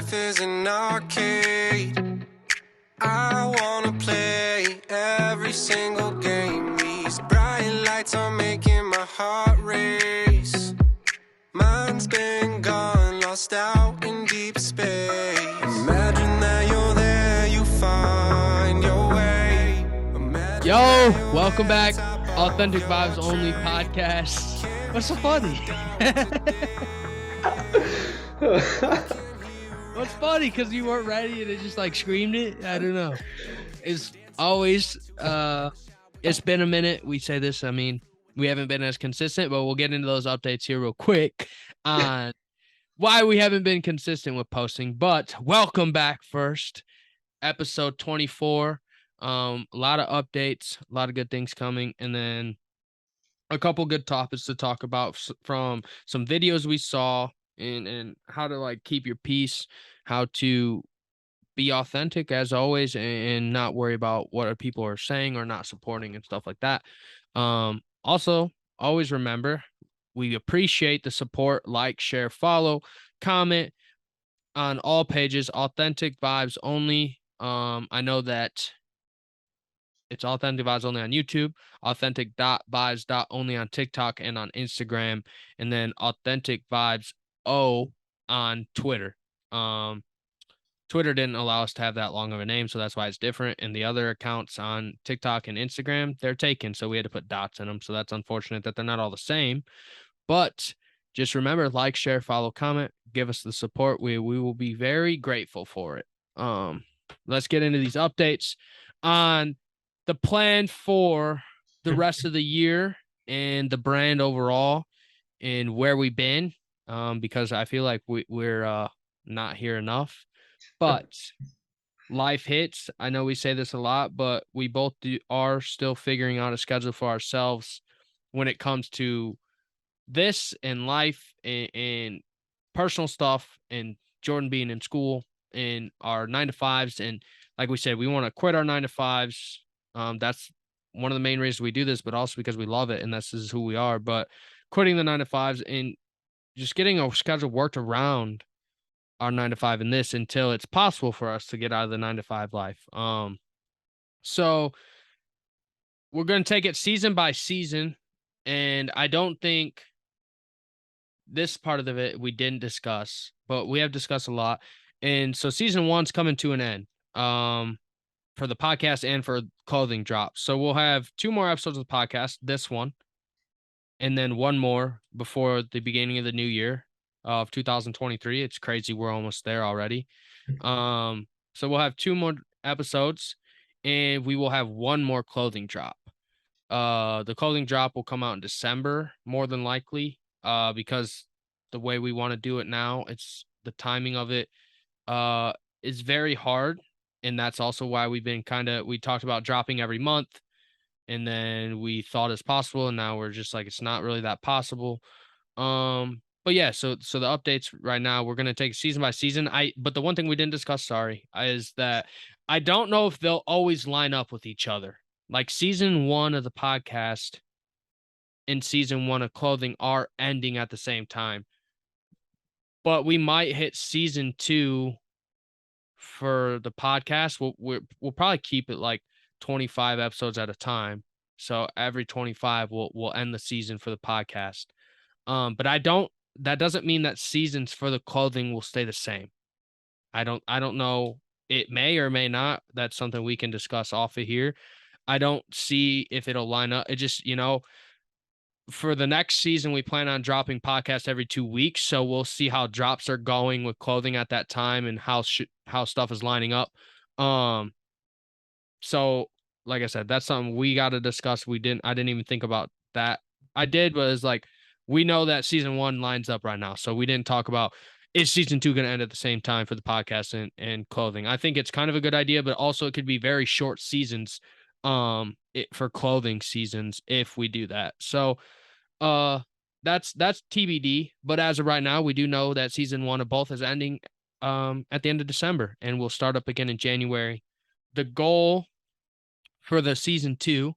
life is an arcade. I wanna play every single game. These bright lights are making my heart race. Mind's been gone, lost out in deep space. Imagine that you're there, you find your way. Yo, welcome back. Authentic Vibes Only podcast. What's so funny? What's funny? Because you weren't ready and it just like screamed it. I don't know. It's always, it's been a minute. We say this. I mean, we haven't been as consistent, but we'll get into those updates here real quick on why we haven't been consistent with posting. But welcome back first. Episode 24. A lot of updates, a lot of good things coming, and then a couple good topics to talk about from some videos we saw and how to like keep your peace, how to be authentic as always, and not worry about what people are saying or not supporting and stuff like that. Also, always remember, we appreciate the support. Like, share, follow, comment on all pages. Authentic Vibes Only. I know that it's Authentic Vibes Only on YouTube, authentic.vibes.only on TikTok and on Instagram, and then Authentic Vibes O on Twitter. Twitter didn't allow us to have that long of a name, so that's why it's different. And the other accounts on TikTok and Instagram, they're taken, so we had to put dots in them. So that's unfortunate that they're not all the same. But just remember, like, share, follow, comment, give us the support. We will be very grateful for it. Let's get into these updates on the plan for the rest of the year and the brand overall and where we've been, because I feel like we're not here enough, but life hits. I know we say this a lot, but we both are still figuring out a schedule for ourselves when it comes to this and life and personal stuff, and Jordan being in school and our 9-to-5s. And like we said, we want to quit our 9-to-5s. That's one of the main reasons we do this, but also because we love it and this is who we are. But quitting the 9-to-5s and just getting a schedule worked around our 9-to-5 in this until it's possible for us to get out of the 9-to-5 life. So we're going to take it season by season. And I don't think this part of it we didn't discuss, but we have discussed a lot. And so season 1's coming to an end. For the podcast and for clothing drops. So we'll have 2 more episodes of the podcast, this one, and then 1 more before the beginning of the new year of 2023. It's crazy. We're almost there already. So we'll have 2 more episodes and we will have 1 more clothing drop. The clothing drop will come out in December, more than likely, because the way we want to do it now, it's the timing of it, is very hard. And that's also why we've been we talked about dropping every month, and then we thought it's possible, and now we're just like, it's not really that possible. But yeah, so the updates right now, we're gonna take season by season. But the one thing we didn't discuss, is that I don't know if they'll always line up with each other. Like season 1 of the podcast and season 1 of clothing are ending at the same time. But we might hit season 2 for the podcast. We'll probably keep it like 25 episodes at a time. So every 25 we'll end the season for the podcast. But that doesn't mean that seasons for the clothing will stay the same. I don't know. It may or may not. That's something we can discuss off of here. I don't see if it'll line up. It just, for the next season, we plan on dropping podcasts every 2 weeks. So we'll see how drops are going with clothing at that time and how stuff is lining up. So like I said, that's something we got to discuss. I didn't even think about that. I did, but it's like, we know that season 1 lines up right now. So we didn't talk about, is season 2 going to end at the same time for the podcast and clothing? I think it's kind of a good idea, but also it could be very short seasons, for clothing seasons if we do that. So, that's TBD, but as of right now, we do know that season 1 of both is ending at the end of December, and we'll start up again in January. The goal for the season 2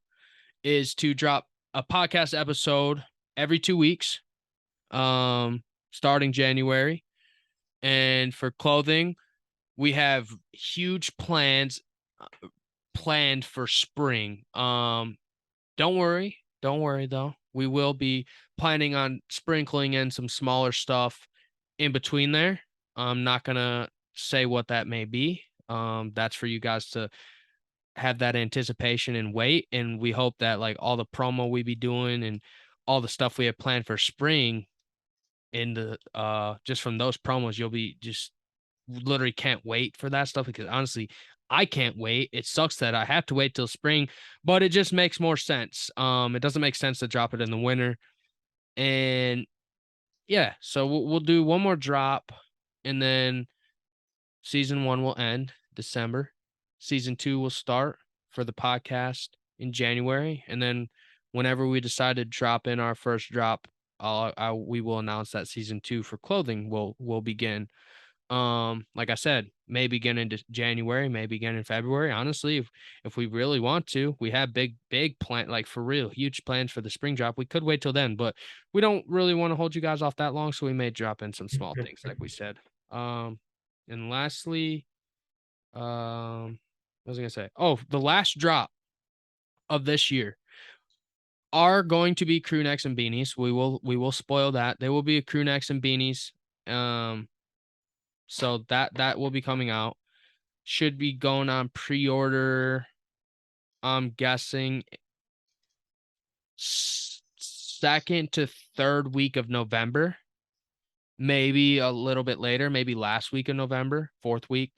is to drop a podcast episode every 2 weeks, starting January, And for clothing, we have huge plans planned for spring. Don't worry though. We will be planning on sprinkling in some smaller stuff in between there. I'm not gonna say what that may be. That's for you guys to have that anticipation and wait. And we hope that like all the promo we be doing and all the stuff we have planned for spring in the just from those promos, you'll be just literally can't wait for that stuff because honestly, I can't wait. It sucks that I have to wait till spring, but it just makes more sense. It doesn't make sense to drop it in the winter. And yeah, so we'll do one more drop and then season 1 will end December. Season 2 will start for the podcast in January, and then whenever we decide to drop in our first drop, we will announce that season 2 for clothing will begin. Like I said, may begin in January, may begin in February. Honestly, if we really want to, we have big plan, like for real, huge plans for the spring drop. We could wait till then, but we don't really want to hold you guys off that long, so we may drop in some small things, like we said. And lastly, what was I gonna say? Oh, the last drop of this year are going to be crew necks and beanies. We will spoil that. They will be crew necks and beanies. So that will be coming out. Should be going on pre-order. I'm guessing second to third week of November. Maybe a little bit later, maybe last week of November, fourth week.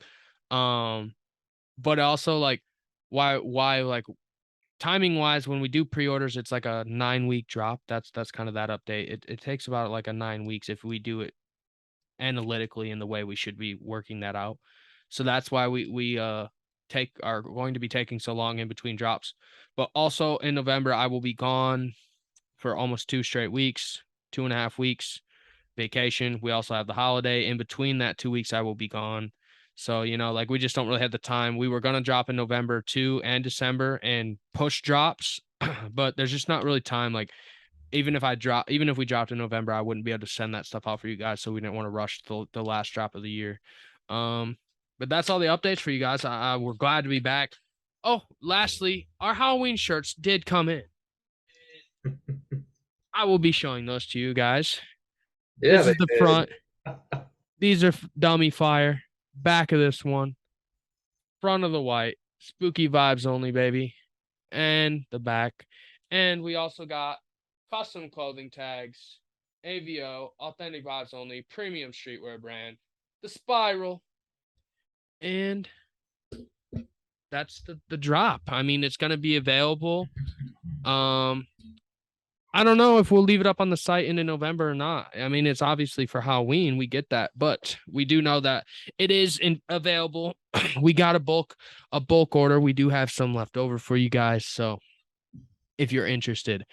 But also like why like timing wise, when we do pre-orders, it's like a 9-week drop. That's kind of that update. It takes about like a 9 weeks if we do it analytically in the way we should be working that out. So that's why we are going to be taking so long in between drops. But also in November, I will be gone for almost 2 straight weeks, 2.5 weeks vacation. We also have the holiday. In between that 2 weeks, I will be gone. So, like we just don't really have the time. We were going to drop in November too and December and push drops, but there's just not really time. Like even if we dropped in November, I wouldn't be able to send that stuff out for you guys. So we didn't want to rush the last drop of the year. But that's all the updates for you guys. We're glad to be back. Oh, lastly, our Halloween shirts did come in. I will be showing those to you guys. Yeah, this is the front. These are dummy fire. Back of this one. Front of the white. Spooky vibes only, baby. And the back. And we also got custom clothing tags. AVO, authentic vibes only, premium streetwear brand. The spiral. And that's the drop. I mean, it's going to be available. I don't know if we'll leave it up on the site into November or not. I mean, it's obviously for Halloween. We get that, but we do know that it is available. We got a bulk order. We do have some left over for you guys. So if you're interested,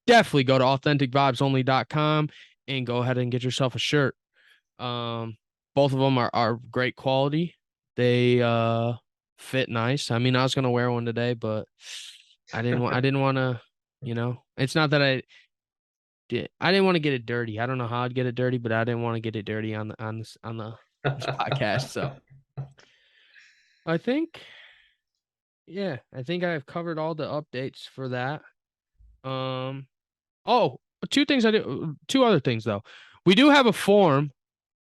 definitely go to authenticvibesonly.com and go ahead and get yourself a shirt. Both of them are great quality. They fit nice. I mean, I was gonna wear one today, but I didn't want to. It's not that I didn't want to get it dirty. I don't know how I'd get it dirty, but I didn't want to get it dirty on this podcast. So I think I've covered all the updates for that. Oh, two other things though. We do have a form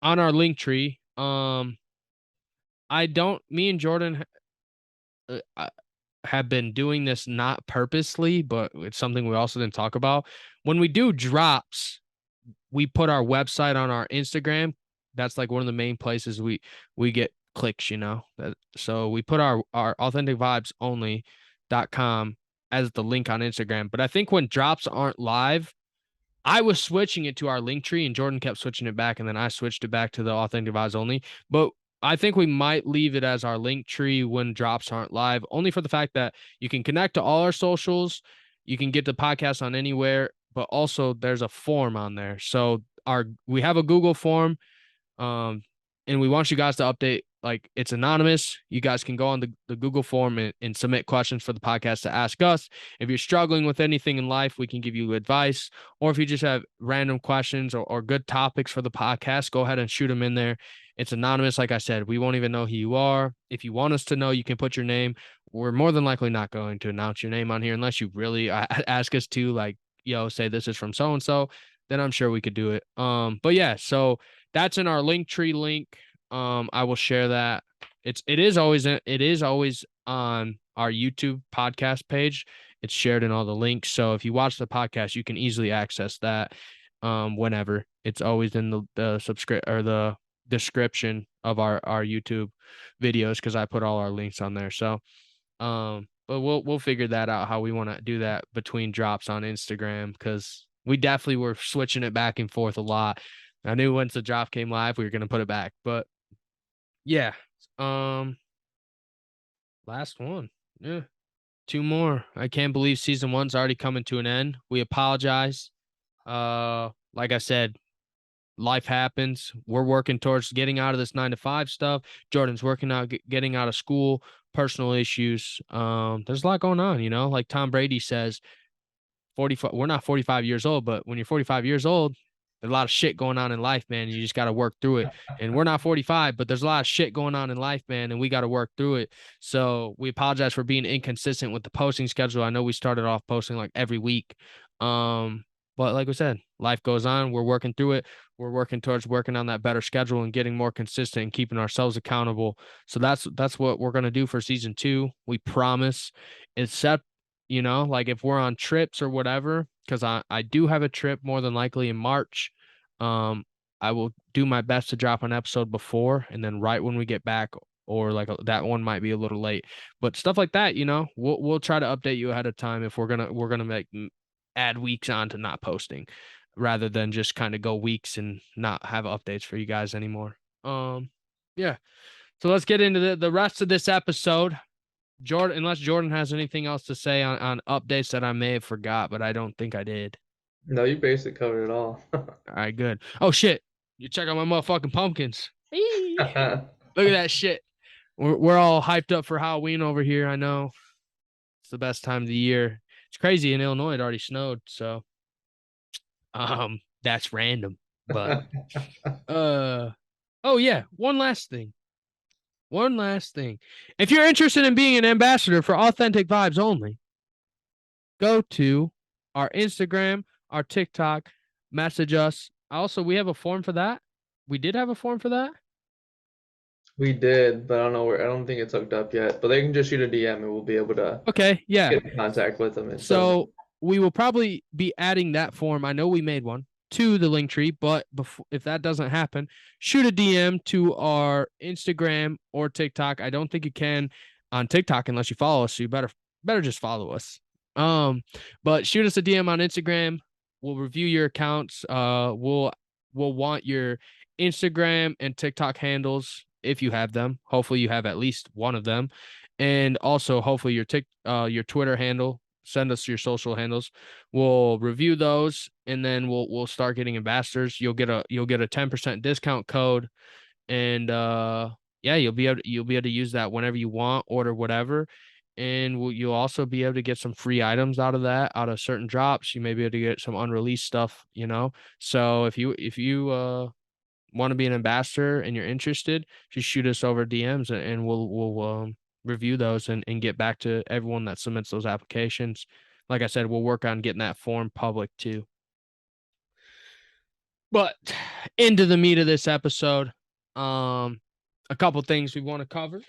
on our Linktree. Me and Jordan have been doing this not purposely, but it's something we also didn't talk about. When we do drops, we put our website on our Instagram. That's like one of the main places we get clicks, so we put our authenticvibesonly.com as the link on Instagram. But I think when drops aren't live, I was switching it to our Linktree and Jordan kept switching it back, and then I switched it back to the Authentic Vibes Only. But I think we might leave it as our Linktree when drops aren't live, only for the fact that you can connect to all our socials. You can get the podcast on anywhere, but also there's a form on there. So we have a Google form, and we want you guys to update like it's anonymous. You guys can go on the Google form and submit questions for the podcast to ask us. If you're struggling with anything in life, we can give you advice. Or if you just have random questions or good topics for the podcast, go ahead and shoot them in there. It's anonymous. Like I said, we won't even know who you are. If you want us to know, you can put your name. We're more than likely not going to announce your name on here unless you really ask us to, like, say this is from so and so. Then I'm sure we could do it. But yeah, so that's in our Linktree link. I will share that. It is always on our YouTube podcast page. It's shared in all the links. So if you watch the podcast, you can easily access that whenever. It's always in the subscribe or the description of our YouTube videos because I put all our links on there. So but we'll figure that out how we want to do that between drops on Instagram because we definitely were switching it back and forth a lot. I knew once the drop came live, we were gonna put it back. But yeah. Last one. Yeah. 2 more. I can't believe season 1's already coming to an end. We apologize. Like I said, life happens. We're working towards getting out of this 9 to 5 stuff. Jordan's working out, getting out of school, personal issues. There's a lot going on, like Tom Brady says, 45, we're not 45 years old, but when you're 45 years old, there's a lot of shit going on in life, man. You just got to work through it. And we're not 45, but there's a lot of shit going on in life, man, and we got to work through it. So we apologize for being inconsistent with the posting schedule. I know we started off posting like every week. But like we said, life goes on. We're working through it. We're working towards working on that better schedule and getting more consistent and keeping ourselves accountable. So that's what we're going to do for season 2. We promise. Except, like if we're on trips or whatever, because I do have a trip more than likely in March. I will do my best to drop an episode before and then right when we get back, or like that one might be a little late. But stuff like that, we'll try to update you ahead of time if we're gonna add weeks on to not posting rather than just kind of go weeks and not have updates for you guys anymore. Yeah. So let's get into the rest of this episode. Jordan, unless Jordan has anything else to say on updates that I may have forgot, but I don't think I did. No, you basically covered it all. All right, good. Oh shit. You check out my motherfucking pumpkins. Look at that shit. We're all hyped up for Halloween over here. I know. It's the best time of the year. It's crazy in Illinois. It already snowed, so that's random. But oh yeah, one last thing. If you're interested in being an ambassador for Authentic Vibes Only, go to our Instagram, our TikTok, message us. Also, we have a form for that. We did have a form for that. We did, but I don't know where. I don't think it's hooked up yet. But they can just shoot a DM, and we'll be able to Okay, yeah. get in contact with them. So we will probably be adding that form. I know we made one to the Linktree, but if that doesn't happen, shoot a DM to our Instagram or TikTok. I don't think you can on TikTok unless you follow us. So you better just follow us. But shoot us a DM on Instagram. We'll review your accounts. We'll want your Instagram and TikTok handles if you have them. Hopefully you have at least one of them. And also hopefully your Twitter handle. Send us your social handles. We'll review those and then we'll start getting ambassadors. You'll get a 10% discount code. And yeah, you'll be able to use that whenever you want, order whatever. And you'll also be able to get some free items out of certain drops. You may be able to get some unreleased stuff, So if you want to be an ambassador and you're interested, just shoot us over DMs and we'll review those and get back to everyone that submits those applications. Like I said, we'll work on getting that form public too. But into the meat of this episode, a couple things we want to cover.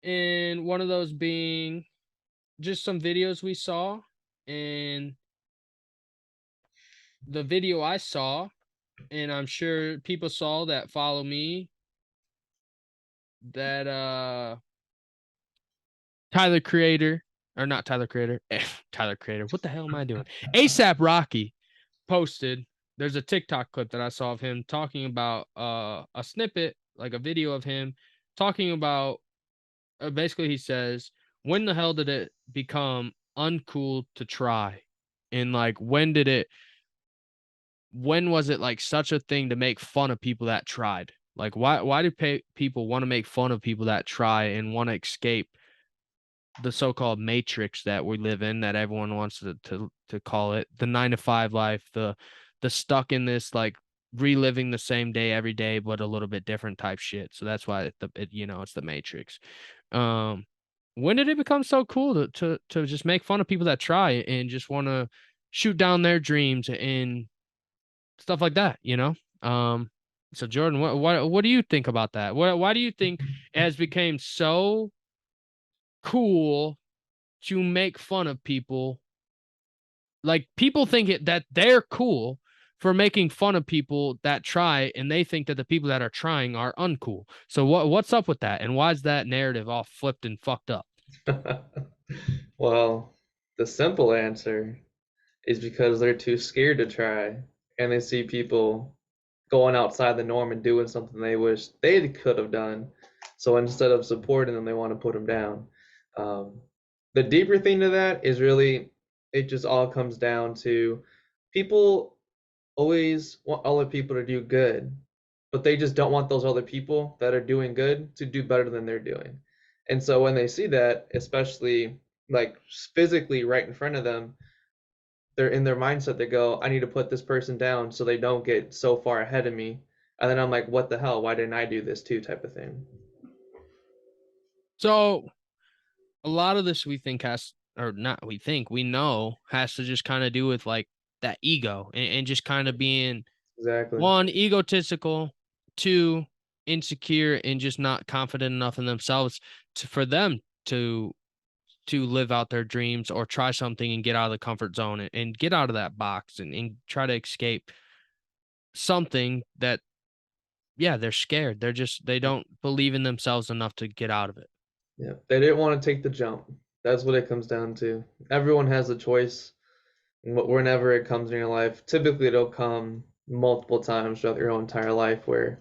And one of those being just some videos we saw. And the video I saw, and I'm sure people saw that follow me, that Tyler Creator. What the hell am I doing? ASAP Rocky posted. There's a TikTok clip that I saw of him talking about a snippet, like a video of him talking about basically he says, when the hell did it become uncool to try? And like when was it like such a thing to make fun of people that tried? Like, why do people want to make fun of people that try and want to escape the so-called matrix that we live in, that everyone wants to call it, the 9 to 5 life, the stuck in this, like, reliving the same day every day but a little bit different type shit. So that's why it's the matrix. um when did it become so cool to just make fun of people that try and just want to shoot down their dreams and stuff like that, so Jordan, what do you think about that? Why do you think it has become so cool to make fun of people? Like, people think that they're cool for making fun of people that try, and they think that the people that are trying are uncool. So what's up with that, and why is that narrative all flipped and fucked up? Well, the simple answer is because they're too scared to try, and they see people going outside the norm and doing something they wish they could have done. So instead of supporting them, they want to put them down. Um, the deeper thing to that is really, it just all comes down to people always want other people to do good, but they just don't want those other people that are doing good to do better than they're doing. And so when they see that, especially like physically right in front of them, they're in their mindset, they go, I need to put this person down so they don't get so far ahead of me. And then I'm like, what the hell? Why didn't I do this too? Type of thing. So a lot of this, we think, has, or not, we know has to just kind of do with, like, that ego, and just kind of being, Exactly. one, egotistical, two, insecure, and just not confident enough in themselves for them to live out their dreams or try something and get out of the comfort zone, and get out of that box, and try to escape something that, yeah, they're scared. They don't believe in themselves enough to get out of it. Yeah. They didn't want to take the jump. That's what it comes down to. Everyone has a choice. Whenever it comes in your life, typically it'll come multiple times throughout your whole entire life where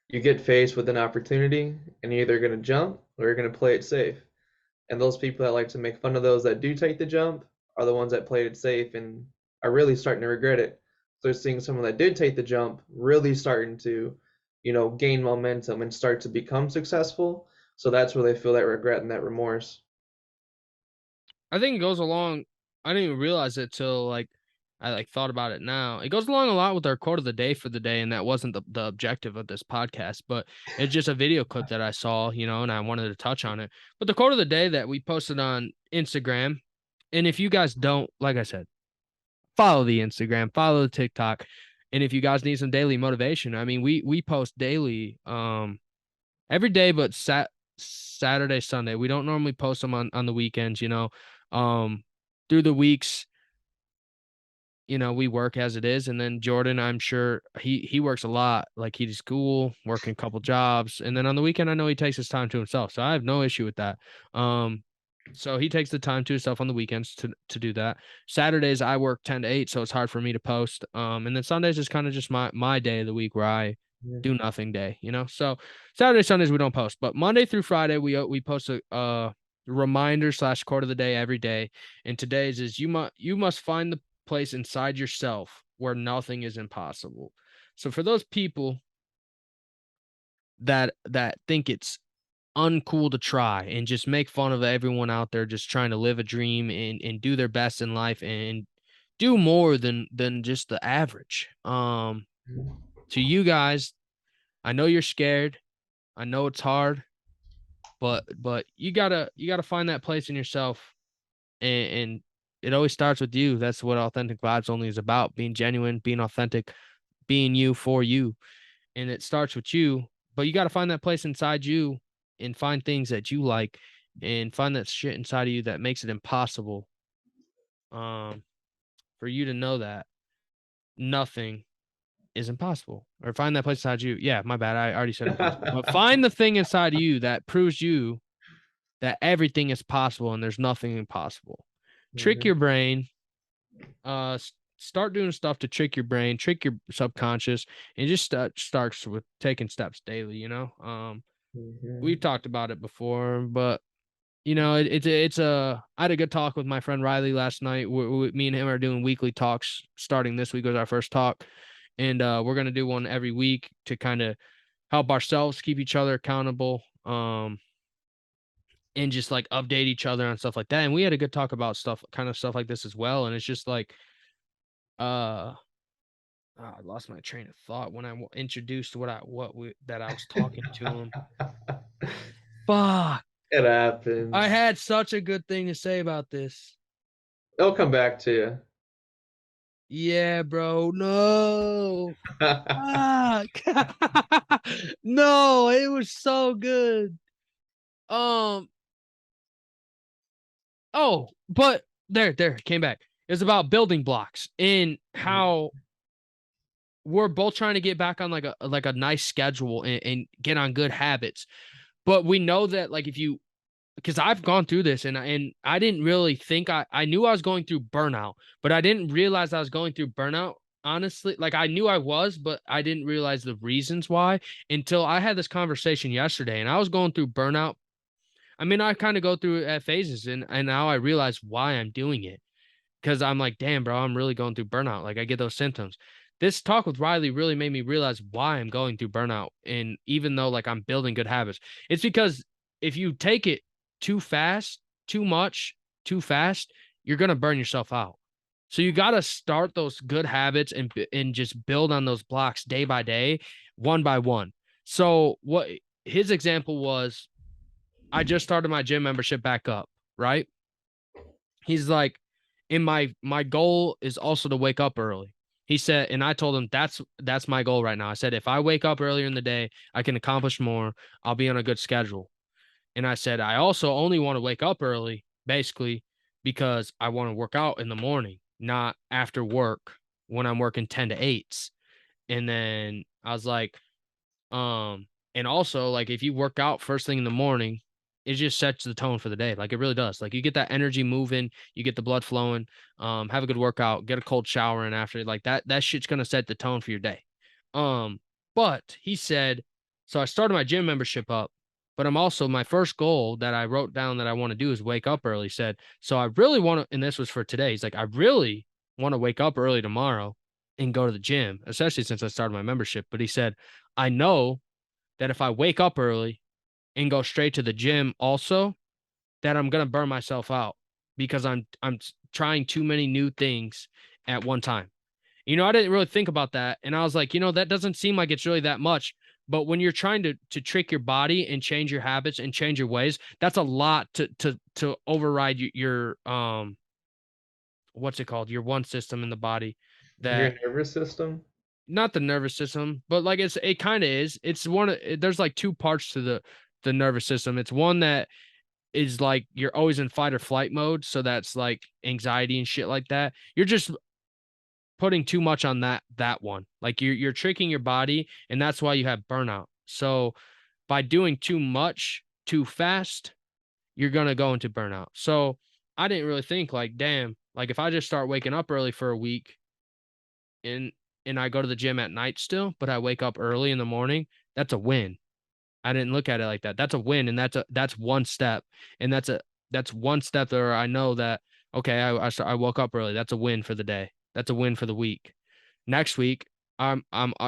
you get faced with an opportunity and you're either going to jump or you're going to play it safe. And those people that like to make fun of those that do take the jump are the ones that played it safe and are really starting to regret it. So they're seeing someone that did take the jump really starting to, gain momentum and start to become successful. So that's where they feel that regret and that remorse. I think it goes along. I didn't even realize it till, like, I, like, thought about it now. It goes along a lot with our quote of the day for the day, and that wasn't the objective of this podcast, but it's just a video clip that I saw, and I wanted to touch on it. But the quote of the day that we posted on Instagram, and if you guys don't, like I said, follow the Instagram, follow the TikTok, and if you guys need some daily motivation, I mean, we post daily, every day, but Saturday, Sunday. We don't normally post them on the weekends, um, through the weeks, we work as it is. And then Jordan, I'm sure he works a lot. Like, he's school, working a couple jobs. And then on the weekend, I know he takes his time to himself. So I have no issue with that. So he takes the time to himself on the weekends to do that. Saturdays I work 10 to 8, so it's hard for me to post. And then Sundays is kind of just my day of the week where I Yeah. do nothing day, So Saturday, Sundays we don't post, but Monday through Friday we post a reminder / quote of the day every day. And today's is, you must find the place inside yourself where nothing is impossible. So for those people that think it's uncool to try and just make fun of everyone out there just trying to live a dream and do their best in life and do more than just the average. To you guys, I know you're scared. I know it's hard, but you gotta find that place in yourself, and it always starts with you. That's what Authentic Vibes Only is about: being genuine, being authentic, being you for you, and it starts with you. But you gotta find that place inside you and find things that you like, and find that shit inside of you that makes it impossible, for you to know that nothing is impossible. Or find that place inside you. Yeah, my bad. I already said impossible. But find the thing inside you that proves you that everything is possible and there's nothing impossible. Trick Mhm. your brain. Start doing stuff to trick your brain, trick your subconscious, and just starts with taking steps daily. We've Mhm. talked about it before, but it's a. I had a good talk with my friend Riley last night. Me and him are doing weekly talks. Starting this week was our first talk, and we're gonna do one every week to kind of help ourselves keep each other accountable, and just like update each other on stuff like that. And we had a good talk about kind of stuff like this as well. And it's just like, I lost my train of thought when I introduced that I was talking to him. Fuck. It happens. I had such a good thing to say about this. It'll come back to you. Yeah, bro. No. Fuck. No, it was so good. Oh, but there, came back. It's about building blocks and how we're both trying to get back on like a nice schedule and get on good habits. But we know that like if you, because I've gone through this and I didn't really think I knew I was going through burnout, but I didn't realize I was going through burnout. Honestly, like I knew I was, but I didn't realize the reasons why until I had this conversation yesterday, and I was going through burnout. I mean, I kind of go through it at phases, and now I realize why I'm doing it. Because I'm like, damn, bro, I'm really going through burnout. Like I get those symptoms. This talk with Riley really made me realize why I'm going through burnout. And even though like I'm building good habits, it's because if you take it too fast, too much, too fast, you're gonna burn yourself out. So you got to start those good habits and just build on those blocks day by day, one by one. So what his example was, I just started my gym membership back up, right? He's like, and my goal is also to wake up early. He said, and I told him that's my goal right now. I said, if I wake up earlier in the day, I can accomplish more. I'll be on a good schedule. And I said, I also only want to wake up early, basically, because I want to work out in the morning, not after work when I'm working 10 to 8s. And then I was like, and also like if you work out first thing in the morning, it just sets the tone for the day. Like it really does. Like you get that energy moving, you get the blood flowing, have a good workout, get a cold shower, and after like that shit's gonna set the tone for your day. But he said, so I started my gym membership up, but I'm also my first goal that I wrote down that I want to do is wake up early. He said, so I really want to, and this was for today. He's like, I really want to wake up early tomorrow and go to the gym, especially since I started my membership. But he said, I know that if I wake up early and go straight to the gym also, that I'm gonna burn myself out because I'm trying too many new things at one time. I didn't really think about that. And I was like, that doesn't seem like it's really that much. But when you're trying to trick your body and change your habits and change your ways, that's a lot to override your what's it called? Your one system in the body Your that nervous system? not the nervous system, but like it kind of is. It's there's like two parts to the nervous system. It's one that is like you're always in fight or flight mode, so that's like anxiety and shit like that. You're just putting too much on that one. Like you're tricking your body, and that's why you have burnout. So by doing too much too fast, you're gonna go into burnout. So I didn't really think like, damn, like if I just start waking up early for a week and I go to the gym at night still, but I wake up early in the morning, that's a win. I didn't look at it like that. That's a win, and that's one step, and that's one step there. I know that okay, I woke up early. That's a win for the day. That's a win for the week. Next week, I'm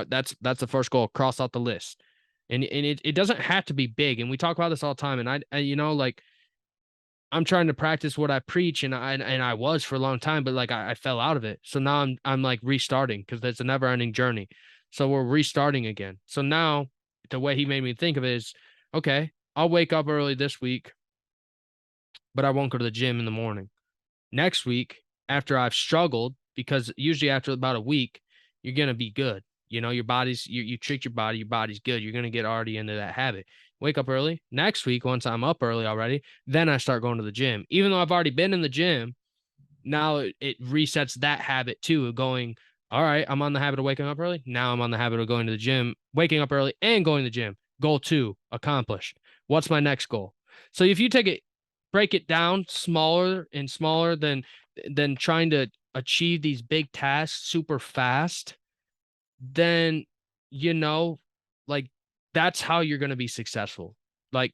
that's the first goal. Cross out the list, and it doesn't have to be big. And we talk about this all the time. And I like I'm trying to practice what I preach, and I was for a long time, but like I fell out of it. So now I'm like restarting because it's a never ending journey. So we're restarting again. So now the way he made me think of it is, okay, I'll wake up early this week, but I won't go to the gym in the morning. Next week, after I've struggled, because usually after about a week, you're gonna be good. Your body's you trick your body's good. You're gonna get already into that habit. Wake up early. Next week, once I'm up early already, then I start going to the gym. Even though I've already been in the gym, now it resets that habit too, of going, all right, I'm on the habit of waking up early. Now I'm on the habit of going to the gym, waking up early and going to the gym. Goal 2, accomplished. What's my next goal? So if you break it down smaller and smaller than trying to achieve these big tasks super fast, then, like that's how you're going to be successful. Like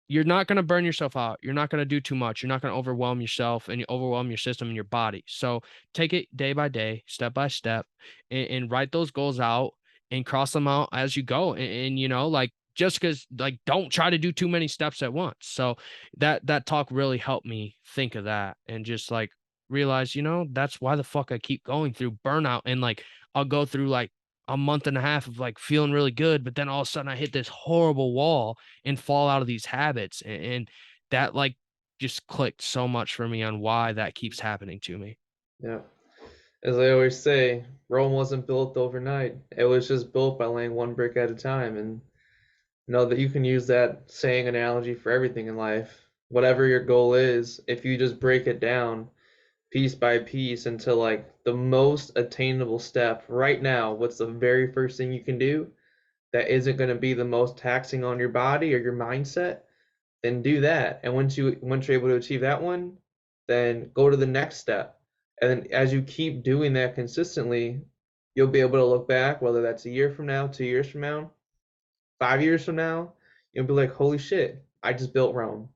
you're not going to burn yourself out. You're not going to do too much. You're not going to overwhelm yourself and you overwhelm your system and your body. So take it day by day, step by step, and write those goals out and cross them out as you go. And you know, like, just because, like, don't try to do too many steps at once. So that talk really helped me think of that and just like realize, you know, that's why the fuck I keep going through burnout. And like, I'll go through like a month and a half of like feeling really good, but then all of a sudden I hit this horrible wall and fall out of these habits. And that like just clicked so much for me on why that keeps happening to me. Yeah. As I always say, Rome wasn't built overnight. It was just built by laying one brick at a time. And know that you can use that saying analogy for everything in life. Whatever your goal is, if you just break it down piece by piece into like the most attainable step right now, what's the very first thing you can do that isn't going to be the most taxing on your body or your mindset, then do that. And once you're able to achieve that one, then go to the next step. And then as you keep doing that consistently, you'll be able to look back, whether that's a year from now, 2 years from now, 5 years from now, you'll be like, holy shit, I just built Rome.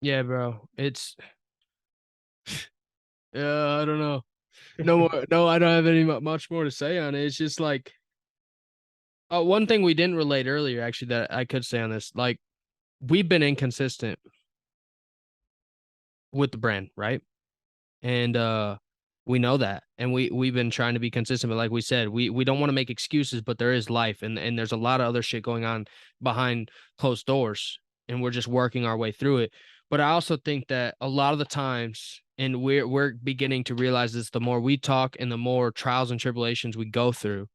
Yeah, bro. It's I don't know. No more. No, I don't have any much more to say on it. It's just like, one thing we didn't relate earlier, actually, that I could say on this, like, we've been inconsistent with the brand, right? And we know that, and we've been trying to be consistent, but like we said, we don't want to make excuses, but there is life, and there's a lot of other shit going on behind closed doors, and we're just working our way through it. But I also think that a lot of the times, and we're beginning to realize this, the more we talk and the more trials and tribulations we go through,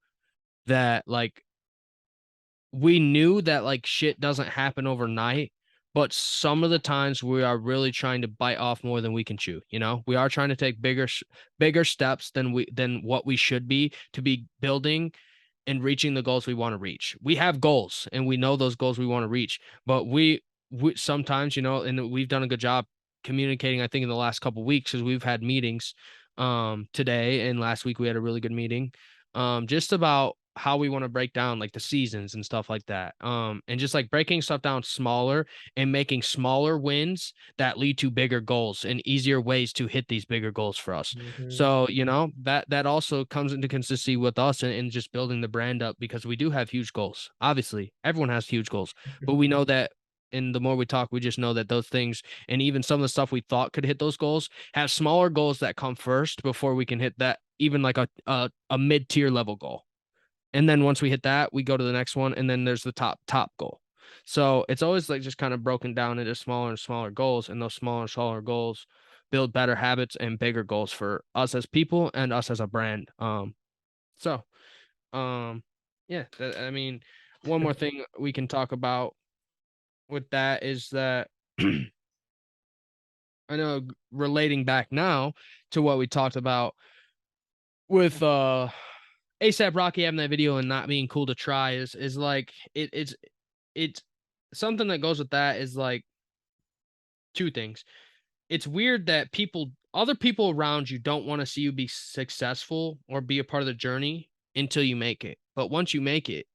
that like we knew that like shit doesn't happen overnight, but some of the times we are really trying to bite off more than we can chew. You know, we are trying to take bigger steps than what we should be to be building and reaching the goals we want to reach. We have goals and we know those goals we want to reach, but we sometimes, you know, and we've done a good job communicating, I think, in the last couple of weeks, because we've had meetings today, and last week we had a really good meeting just about how we want to break down like the seasons and stuff like that. And just like breaking stuff down smaller and making smaller wins that lead to bigger goals and easier ways to hit these bigger goals for us. Mm-hmm. So, you know, that also comes into consistency with us and just building the brand up, because we do have huge goals. Obviously, everyone has huge goals, but we know that. And the more we talk, we just know that those things, and even some of the stuff we thought could hit those goals, have smaller goals that come first before we can hit that, even like a mid-tier level goal. And then once we hit that, we go to the next one, and then there's the top goal. So it's always like just kind of broken down into smaller and smaller goals, and those smaller and smaller goals build better habits and bigger goals for us as people and us as a brand. So yeah, I mean, one more thing we can talk about with that is that I know, relating back now to what we talked about with ASAP Rocky having that video and not being cool to try is like it's something that goes with that is like two things. It's weird that other people around you don't want to see you be successful or be a part of the journey until you make it. But once you make it,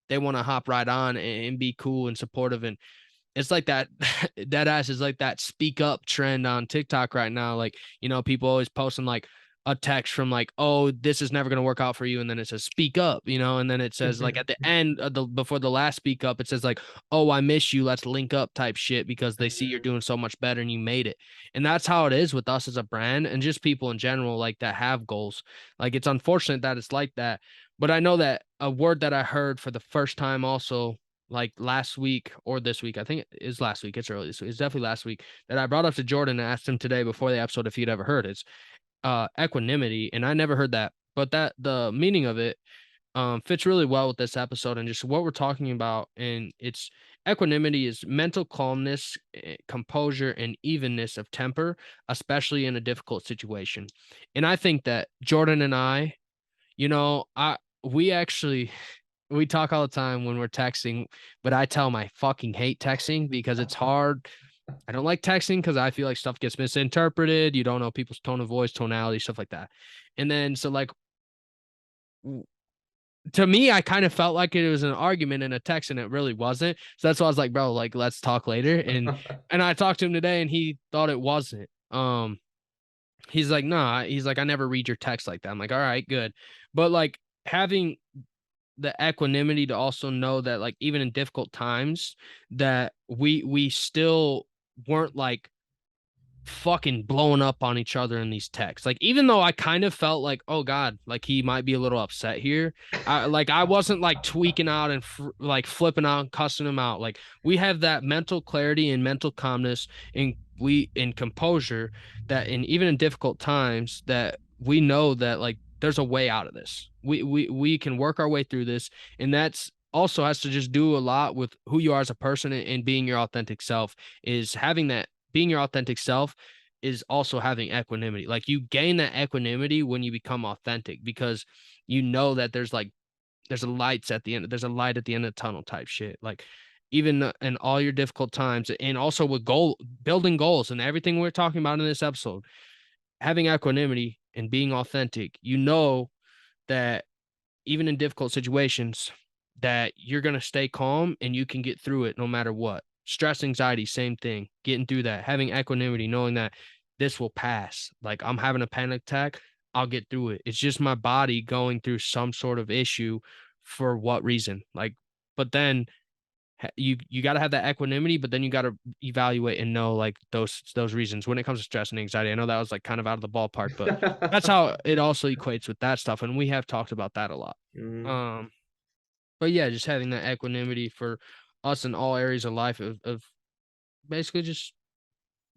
they want to hop right on and be cool and supportive. And it's like that that ass is like that speak up trend on TikTok right now. Like, you know, people always posting like a text from like, oh, this is never going to work out for you. And then it says speak up, you know, and then it says like at the end of before the last speak up, it says like, oh, I miss you. Let's link up type shit, because they see you're doing so much better and you made it. And that's how it is with us as a brand and just people in general, like that have goals. Like, it's unfortunate that it's like that. But I know that a word that I heard for the first time also, like last week or this week, I think it is last week. It's early this week. It's definitely last week, that I brought up to Jordan and asked him today before the episode if he'd ever heard it. Equanimity, and I never heard that, but that the meaning of it fits really well with this episode and just what we're talking about. And it's equanimity is mental calmness, composure, and evenness of temper, especially in a difficult situation. And I think that Jordan and I, you know, we actually we talk all the time when we're texting, but I tell him I fucking hate texting because it's hard. I don't like texting because I feel like stuff gets misinterpreted. You don't know people's tone of voice, tonality, stuff like that. And then, so like, to me, I kind of felt like it was an argument in a text, and it really wasn't. So that's why I was like, bro, like, let's talk later. And I talked to him today, and he thought it wasn't. He's like, nah. He's like, I never read your text like that. I'm like, all right, good. But like having the equanimity to also know that like even in difficult times that we still weren't like fucking blowing up on each other in these texts. Like even though I kind of felt like, oh God, like he might be a little upset here. I wasn't like tweaking out and like flipping out and cussing him out. Like we have that mental clarity and mental calmness and we in composure that in even in difficult times that we know that like there's a way out of this. We can work our way through this, and that's also has to just do a lot with who you are as a person and being your authentic self is having that being your authentic self is also having equanimity. Like you gain that equanimity when you become authentic because you know that there's a lights at the end, there's a light at the end of the tunnel type shit. Like even in all your difficult times and also with building goals and everything we're talking about in this episode, having equanimity and being authentic, you know that even in difficult situations that you're going to stay calm and you can get through it no matter what. Stress, anxiety, same thing. Getting through that, having equanimity, knowing that this will pass. Like I'm having a panic attack, I'll get through it. It's just my body going through some sort of issue for what reason. Like, but then you got to have that equanimity, but then you got to evaluate and know like those reasons when it comes to stress and anxiety. I know that was like kind of out of the ballpark, but that's how it also equates with that stuff, and we have talked about that a lot. Um, but yeah, just having that equanimity for us in all areas of life of basically just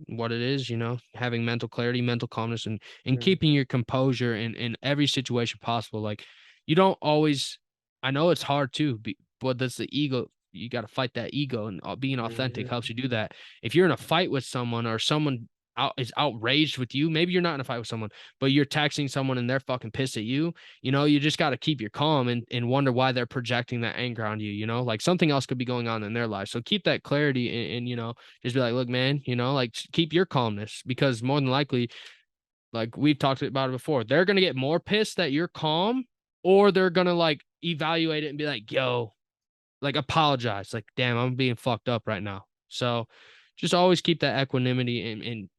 what it is, having mental clarity, mental calmness, and keeping your composure in every situation possible. Like you don't always, I know it's hard too, but that's the ego. You got to fight that ego, and being authentic helps you do that. If you're in a fight with someone or someone is outraged with you, maybe you're not in a fight with someone, but you're texting someone and they're fucking pissed at you. You just got to keep your calm and wonder why they're projecting that anger on you. Like something else could be going on in their life. So keep that clarity and just be like, look, man, like keep your calmness because more than likely, like we've talked about it before, they're going to get more pissed that you're calm or they're going to like evaluate it and be like, yo, like apologize. Like, damn, I'm being fucked up right now. So just always keep that equanimity and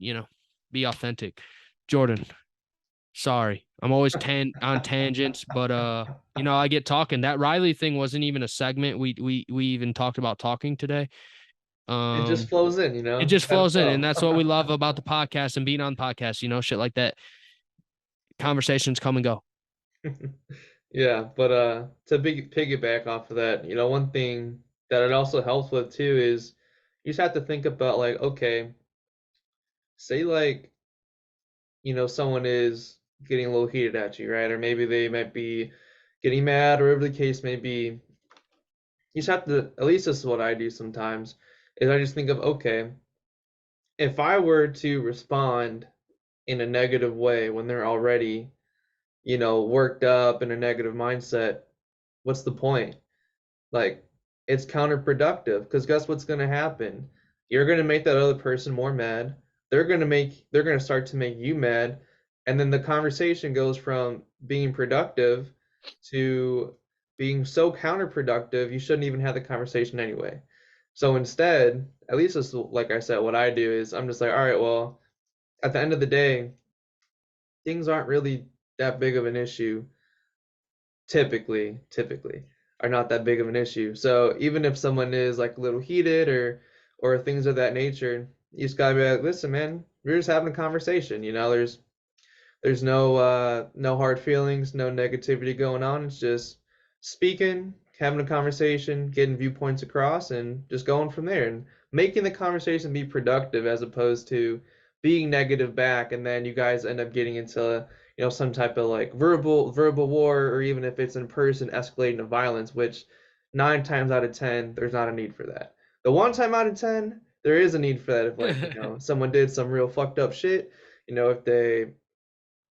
be authentic. Jordan, sorry. I'm always on tangents, but I get talking. That Riley thing wasn't even a segment. We even talked about talking today. It just flows in, It just Gotta flows in, and flow. that's what we love about the podcast and being on podcasts, shit like that. Conversations come and go. Yeah, but to piggyback off of that, one thing that it also helps with too is you just have to think about like, okay, say like, someone is getting a little heated at you, right? Or maybe they might be getting mad or whatever the case may be. You just have to, at least this is what I do sometimes, is I just think of, okay, if I were to respond in a negative way when they're already, worked up in a negative mindset, what's the point? Like, it's counterproductive because guess what's going to happen? You're going to make that other person more mad. They're going to start to make you mad. And then the conversation goes from being productive to being so counterproductive, you shouldn't even have the conversation anyway. So instead, at least this, like I said, what I do is I'm just like, all right, well, at the end of the day, things aren't really that big of an issue typically are not that big of an issue. So even if someone is like a little heated or things of that nature, you just gotta be like, listen, man, we're just having a conversation. There's no hard feelings, no negativity going on. It's just speaking, having a conversation, getting viewpoints across, and just going from there and making the conversation be productive as opposed to being negative back, and then you guys end up getting into some type of like verbal war, or even if it's in person, escalating to violence, which 9 times out of 10 there's not a need for that. The one time out of 10 there is a need for that if like someone did some real fucked up shit, if they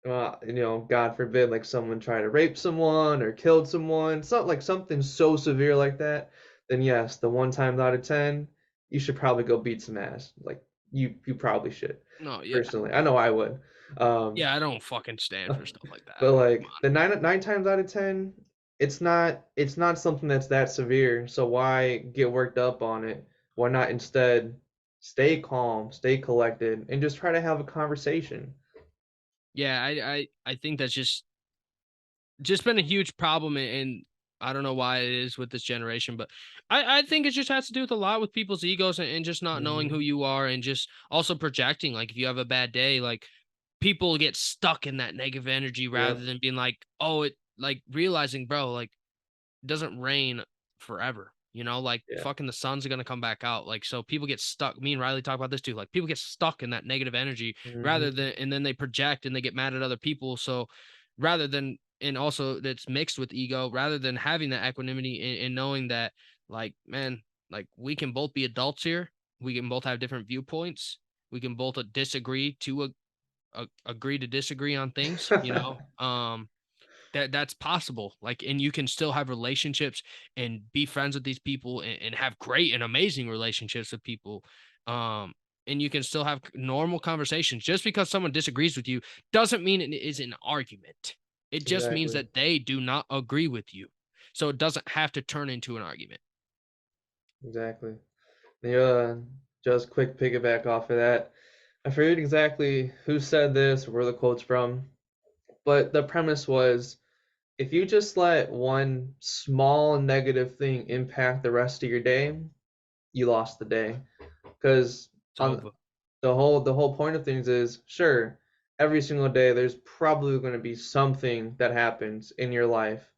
God forbid, like someone tried to rape someone or killed someone, something so severe like that, then yes, the 1 time out of 10, you should probably go beat some ass. Like you probably should. No, yeah. Personally, I know I would. Yeah, I don't fucking stand for stuff like that. But like the nine times out of 10, it's not something that's that severe. So why get worked up on it? Why not instead stay calm, stay collected, and just try to have a conversation? Yeah, I think that's just been a huge problem, and I don't know why it is with this generation, but I think it just has to do with a lot with people's egos and just not knowing who Hmm. you are and just also projecting. Like if you have a bad day, like people get stuck in that negative energy rather Yep. than being like, oh, it like realizing, bro, like it doesn't rain forever. You know, like Yeah. fucking the sun's gonna come back out. Like so people get stuck. Me and Riley talk about this too. Like people get stuck in that negative energy rather Hmm. than and then they project and they get mad at other people. So rather than and also that's mixed with ego, rather than having that equanimity and knowing that like, man, like we can both be adults here. We can both have different viewpoints. We can both disagree to agree to disagree on things, you know. That's possible, like, and you can still have relationships and be friends with these people and have great and amazing relationships with people, um and you can still have normal conversations. Just because someone disagrees with you doesn't mean it is an argument. It just means Exactly. that they do not agree with you, so it doesn't have to turn into an argument. Exactly. Yeah, just quick piggyback off of that. I forget exactly who said this or where the quote's from, but the premise was if you just let one small negative thing impact the rest of your day, you lost the day. Because It's on over. the whole point of things is sure, every single day there's probably going to be something that happens in your life.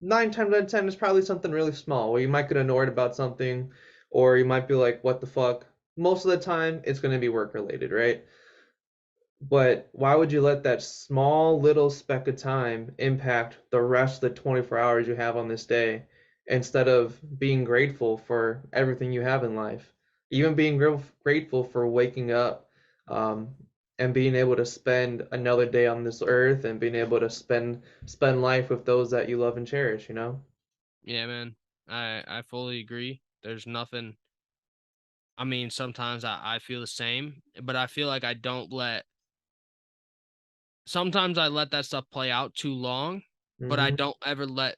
9 times out of 10 is probably something really small where you might get annoyed about something or you might be like, what the fuck? Most of the time, it's going to be work related, right? But why would you let that small little speck of time impact the rest of the 24 hours you have on this day instead of being grateful for everything you have in life? Even being grateful for waking up um, and being able to spend another day on this earth and being able to spend life with those that you love and cherish, you know? Yeah, man, I fully agree. There's nothing. I mean, sometimes I feel the same, but I feel like I don't let sometimes I let that stuff play out too long, but I Hmm. don't ever let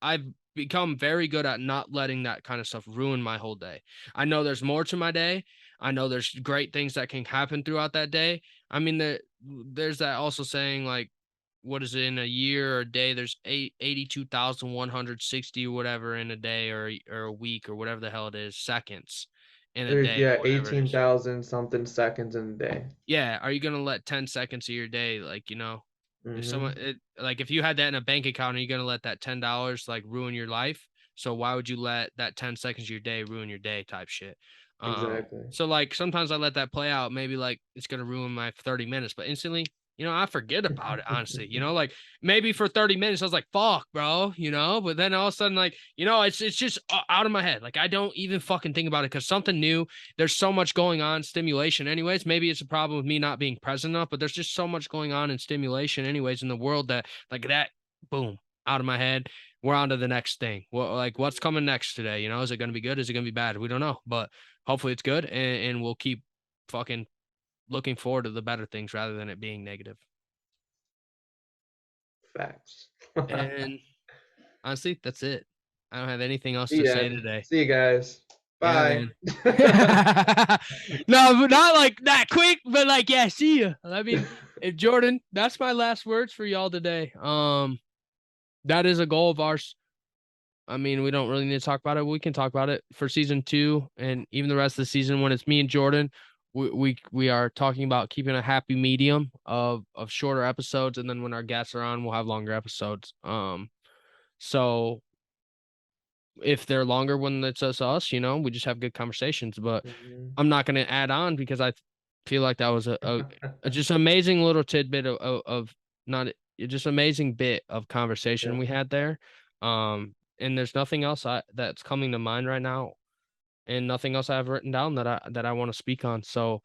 I've become very good at not letting that kind of stuff ruin my whole day. I know there's more to my day. I know there's great things that can happen throughout that day. I mean, there's that also saying like, what is it in a year or a day? There's 82,160 or whatever in a day or a week or whatever the hell it is, seconds in a There's day or yeah, whatever it is. 18,000 something seconds in a day. Yeah, are you gonna let 10 seconds of your day, like, you know, if someone Hmm. like if you had that in a bank account, are you gonna let that $10 like ruin your life? So why would you let that 10 seconds of your day ruin your day type shit? Exactly. So like sometimes I let that play out, maybe like it's gonna ruin my 30 minutes, but instantly, you know, I forget about it, honestly. You know, like maybe for 30 minutes I was like, fuck, bro, you know, but then all of a sudden, like, you know, it's just out of my head. Like I don't even fucking think about it because something new, there's so much going on stimulation anyways. Maybe it's a problem with me not being present enough, but there's just so much going on in stimulation anyways in the world that like that boom out of my head, we're on to the next thing. Well, like what's coming next today, you know, is it going to be good, is it going to be bad, we don't know, but hopefully it's good, and we'll keep fucking looking forward to the better things rather than it being negative. Facts. And honestly, that's it. I don't have anything else to The say end. today. See you guys. Yeah, Bye. man. No, but not like that quick, but like, yeah, see ya. I mean, if Jordan, that's my last words for y'all today. That is a goal of ours. I mean, we don't really need to talk about it. We can talk about it for season 2 and even the rest of the season when it's me and Jordan. We are talking about keeping a happy medium of shorter episodes, and then when our guests are on, we'll have longer episodes. So if they're longer when it's us, you know, we just have good conversations. But Mhm. I'm not going to add on because I feel like that was a just amazing little tidbit of not just amazing bit of conversation Yeah. we had there. And there's nothing else that's coming to mind right now, and nothing else I have written down that I want to speak on. So,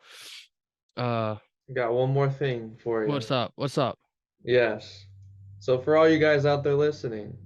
uh, Got one more thing for you. what's up? What's up? Yes. So for all you guys out there listening,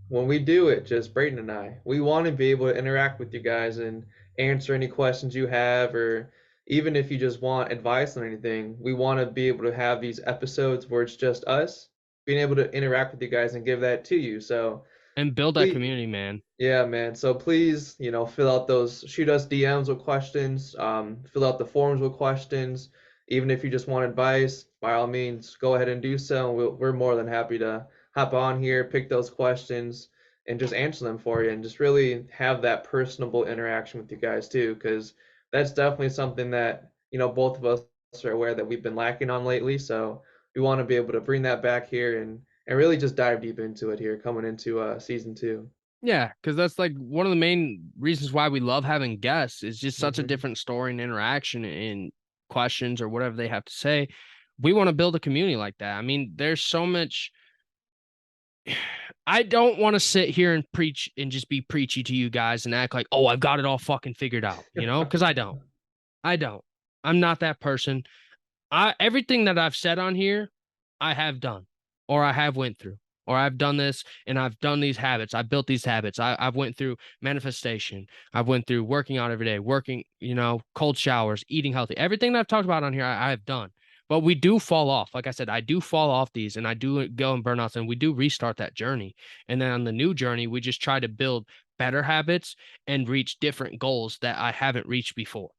when we do it, just Braden and I, we want to be able to interact with you guys and answer any questions you have, or even if you just want advice on anything, we want to be able to have these episodes where it's just us being able to interact with you guys and give that to you. So And build that please, community, man. yeah, man. So please, fill out those, shoot us DMs with questions, fill out the forms with questions. Even if you just want advice, by all means, go ahead and do so. We're more than happy to hop on here, pick those questions, and just answer them for you, and just really have that personable interaction with you guys too, because that's definitely something that both of us are aware that we've been lacking on lately. So we want to be able to bring that back here and really just dive deep into it here coming into season 2. Yeah, because that's like one of the main reasons why we love having guests is just such a Hmm. different story and interaction and questions or whatever they have to say. We want to build a community like that. I mean, there's so much. I don't want to sit here and preach and just be preachy to you guys and act like, oh, I've got it all fucking figured out, because I don't. I don't. I'm not that person. Everything that I've said on here, I have done, or I have went through, or I've done this and I've done these habits. I've built these habits. I've went through manifestation. I've went through working out every day, working, cold showers, eating healthy. Everything that I've talked about on here, I have done. But we do fall off. Like I said, I do fall off these and I do go in burnouts and we do restart that journey. And then on the new journey, we just try to build better habits and reach different goals that I haven't reached before.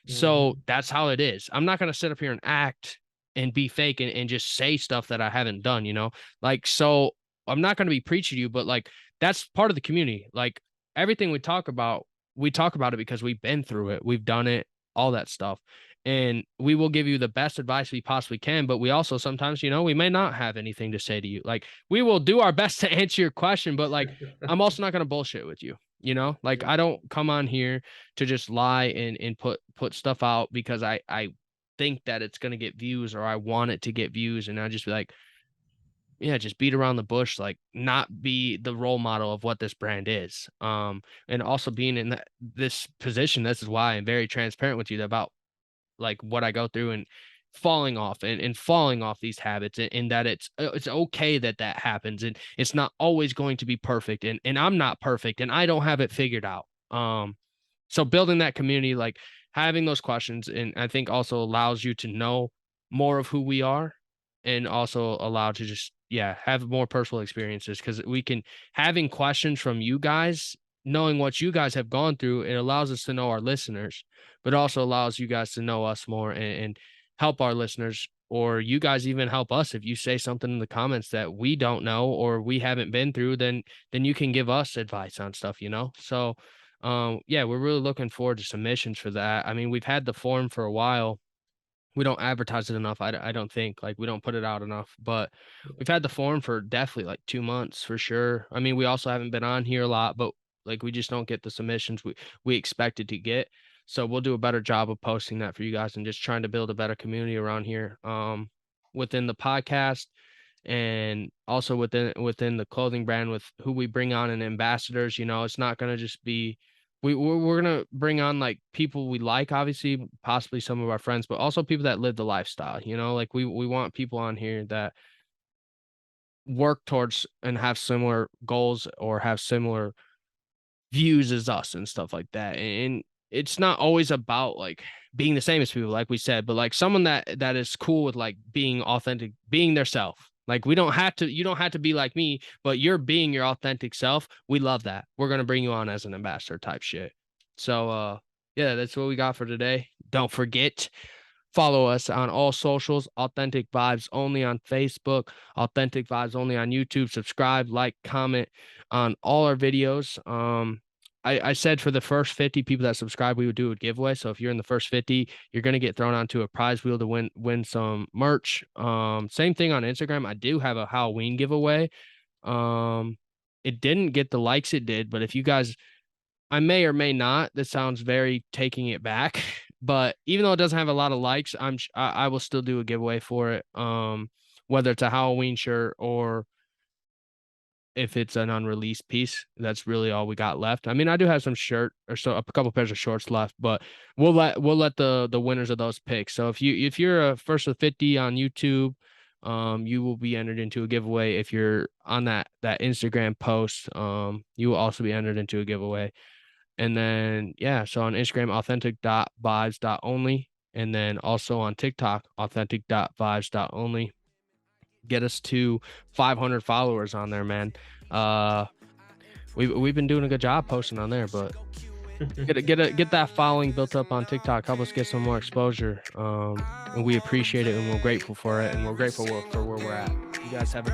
So Hmm. that's how it is. I'm not going to sit up here and act and be fake and just say stuff that I haven't done. Like, so I'm not going to be preaching to you, but like, that's part of the community. Like everything we talk about it because we've been through it. We've done it, all that stuff. And we will give you the best advice we possibly can, but we also sometimes, we may not have anything to say to you. Like we will do our best to answer your question, but like, I'm also not going to bullshit with you. Like I don't come on here to just lie and put stuff out because I think that it's going to get views or I want it to get views, and I just be like, yeah, just beat around the bush, like not be the role model of what this brand is. And also being in this position, this is why I'm very transparent with you about like what I go through and falling off and falling off these habits, and that it's okay that that happens, and it's not always going to be perfect, and I'm not perfect and I don't have it figured out. So building that community, like having those questions, and I think also allows you to know more of who we are, and also allow to just have more personal experiences because we can having questions from you guys, knowing what you guys have gone through, it allows us to know our listeners, but also allows you guys to know us more and help our listeners, or you guys even help us if you say something in the comments that we don't know or we haven't been through, then you can give us advice on stuff. So yeah, we're really looking forward to submissions for that. I mean, we've had the form for a while. We don't advertise it enough. I don't think like we don't put it out enough, but we've had the form for definitely like 2 months for sure. I mean, we also haven't been on here a lot, but like we just don't get the submissions we expected to get. So we'll do a better job of posting that for you guys and just trying to build a better community around here. Within the podcast and also within the clothing brand with who we bring on and ambassadors. It's not going to just be we're going to bring on like people we like, obviously, possibly some of our friends, but also people that live the lifestyle. Like we want people on here that work towards and have similar goals or have similar views as us and stuff like that. And it's not always about like being the same as people, like we said, but like someone that is cool with like being authentic, being their self. Like you don't have to be like me, but you're being your authentic self. We love that. We're gonna bring you on as an ambassador type shit. So yeah, that's what we got for today. Don't forget, follow us on all socials, Authentic Vibes Only on Facebook, Authentic Vibes Only on YouTube. Subscribe, like, comment on all our videos. I said for the first 50 people that subscribe, we would do a giveaway. So if you're in the first 50, you're gonna get thrown onto a prize wheel to win some merch. Same thing on Instagram. I do have a Halloween giveaway. Um, it didn't get the likes it did, but if you guys I may or may not. This sounds very taking it back, but even though it doesn't have a lot of likes, I will still do a giveaway for it. Whether it's a Halloween shirt or if it's an unreleased piece, that's really all we got left. I mean, I do have some shirt or so a couple pairs of shorts left, but we'll let the winners of those pick. So if you're a first of 50 on YouTube, you will be entered into a giveaway. If you're on that Instagram post, you will also be entered into a giveaway. And then, yeah, so on Instagram, authentic.vibes.only. And then also on TikTok, authentic.vibes.only. Get us to 500 followers on there, man. We've been doing a good job posting on there, but Get that following built up on TikTok. Help us get some more exposure. And we appreciate it, and we're grateful for it, and we're grateful for where we're at. You guys have a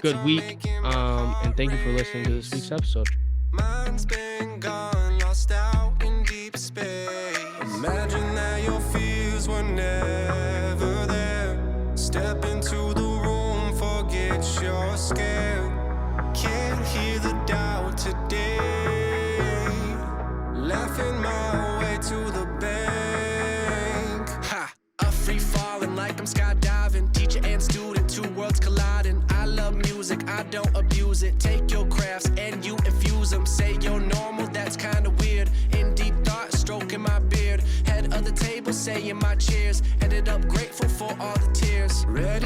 good week. And thank you for listening to this week's episode. Mine's been gone, lost out in deep space. Imagine that your fears were never there. Step into the room, forget you're scared. Can't hear the doubt today. Laughing my way to the bank. Ha! A free falling like I'm skydiving. Teacher and student, two worlds colliding. I love music, I don't abuse it. Take your crafts and you infuse them. Say you're normal, that's kinda weird. In deep thought, stroking my beard. Head of the table, saying my cheers. Ended up grateful for all the tears. Ready